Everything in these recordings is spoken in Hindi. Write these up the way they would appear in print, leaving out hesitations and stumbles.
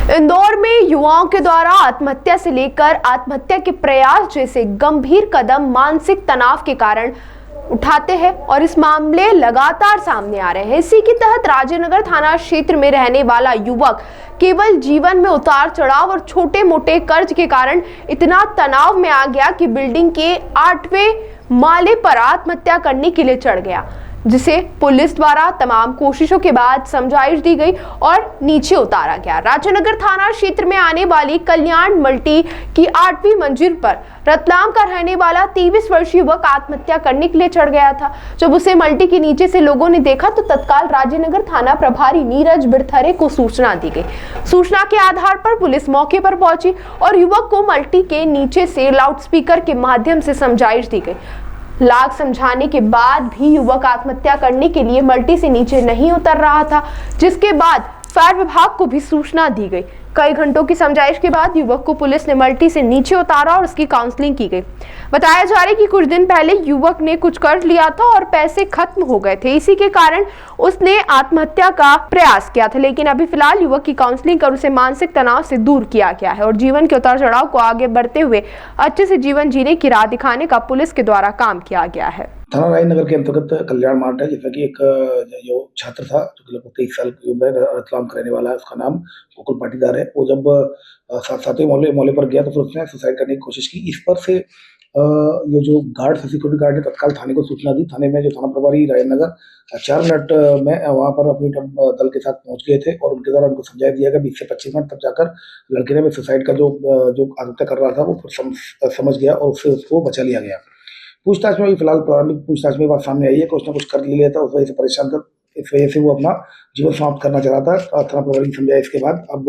इंदौर में युवाओं के द्वारा आत्महत्या से लेकर आत्महत्या के प्रयास जैसे गंभीर कदम मानसिक तनाव के कारण उठाते हैं और इस मामले लगातार सामने आ रहे हैं। इसी के तहत राजेनगर थाना क्षेत्र में रहने वाला युवक केवल जीवन में उतार चढ़ाव और छोटे मोटे कर्ज के कारण इतना तनाव में आ गया कि बिल्डिंग के 8वें माले पर आत्महत्या करने के लिए चढ़ गया, जिसे पुलिस द्वारा तमाम कोशिशों के बाद समझाइश दी गई और नीचे उतारा गया। राजेनगर थाना क्षेत्र में आने वाली कल्याण मल्टी की 8वीं मंजिल पर रतलाम का रहने वाला 23 वर्षीय युवक आत्महत्या करने के लिए चढ़ गया था। जब उसे मल्टी के नीचे से लोगों ने देखा तो तत्काल राजेनगर थाना प्रभारी नीरज बिरथरे को सूचना दी गई। सूचना के आधार पर पुलिस मौके पर पहुंची और युवक को मल्टी के नीचे से लाउडस्पीकर के माध्यम से समझाइश दी गई। लाख समझाने के बाद भी युवक आत्महत्या करने के लिए मल्टी से नीचे नहीं उतर रहा था, जिसके बाद फायर विभाग को भी सूचना दी गई। कई घंटों की समझाइश के बाद युवक को पुलिस ने मल्टी से नीचे उतारा और उसकी काउंसलिंग की गई। बताया जा रहा है कि कुछ दिन पहले युवक ने कुछ कर्ज लिया था और पैसे खत्म हो गए थे, इसी के कारण उसने आत्महत्या का प्रयास किया था। लेकिन अभी फिलहाल युवक की काउंसलिंग कर उसे मानसिक तनाव से दूर किया गया है और जीवन के उतार चढ़ाव को आगे बढ़ते हुए अच्छे से जीवन जीने की राह दिखाने का पुलिस के द्वारा काम किया गया है। थाना राजेनगर के अंतर्गत कल्याण मार्ट है, जिसमें कि एक जो छात्र था जो लगभग 23 साल की उम्र है, रतलाम का रहने वाला है, उसका नाम गोकुल पाटीदार है। वो जब सातवें मोहल्ले पर गया तो फिर उसने सुसाइड करने की कोशिश की। इस पर से ये जो गार्ड थे, सिक्योरिटी गार्ड ने तत्काल थाने को सूचना दी। थाने में जो थाना प्रभारी राजेनगर 4 मिनट में वहाँ पर अपनी दल के साथ पहुँच गए थे और उनके द्वारा उनको समझाया दिया गया 20 से 25 मिनट, तब जाकर लड़के ने सुसाइड का जो आत्महत्या कर रहा था वो फिर समझ गया और उससे उसको बचा लिया गया। पूछताछ में फिलहाल प्रारंभिक पूछताछ में बात सामने आई है कि उसने कुछ कर लिया था, उस वजह से परेशान था, इस वजह से वो अपना जीवन समाप्त करना चाह रहा था। थाना प्रभारी ने समझाया इसके बाद अब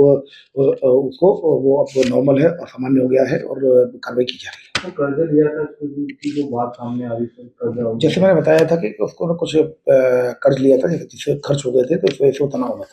उसको वो अब नॉर्मल है और सामान्य हो गया है और कार्रवाई की जा रही है। तो कर्ज लिया था उसकी जो बात सामने आ रही है, जैसे मैंने बताया था कि उसको कुछ कर्ज लिया था जिससे खर्च हो गए थे, तो इस वजह से वो तनाव में था।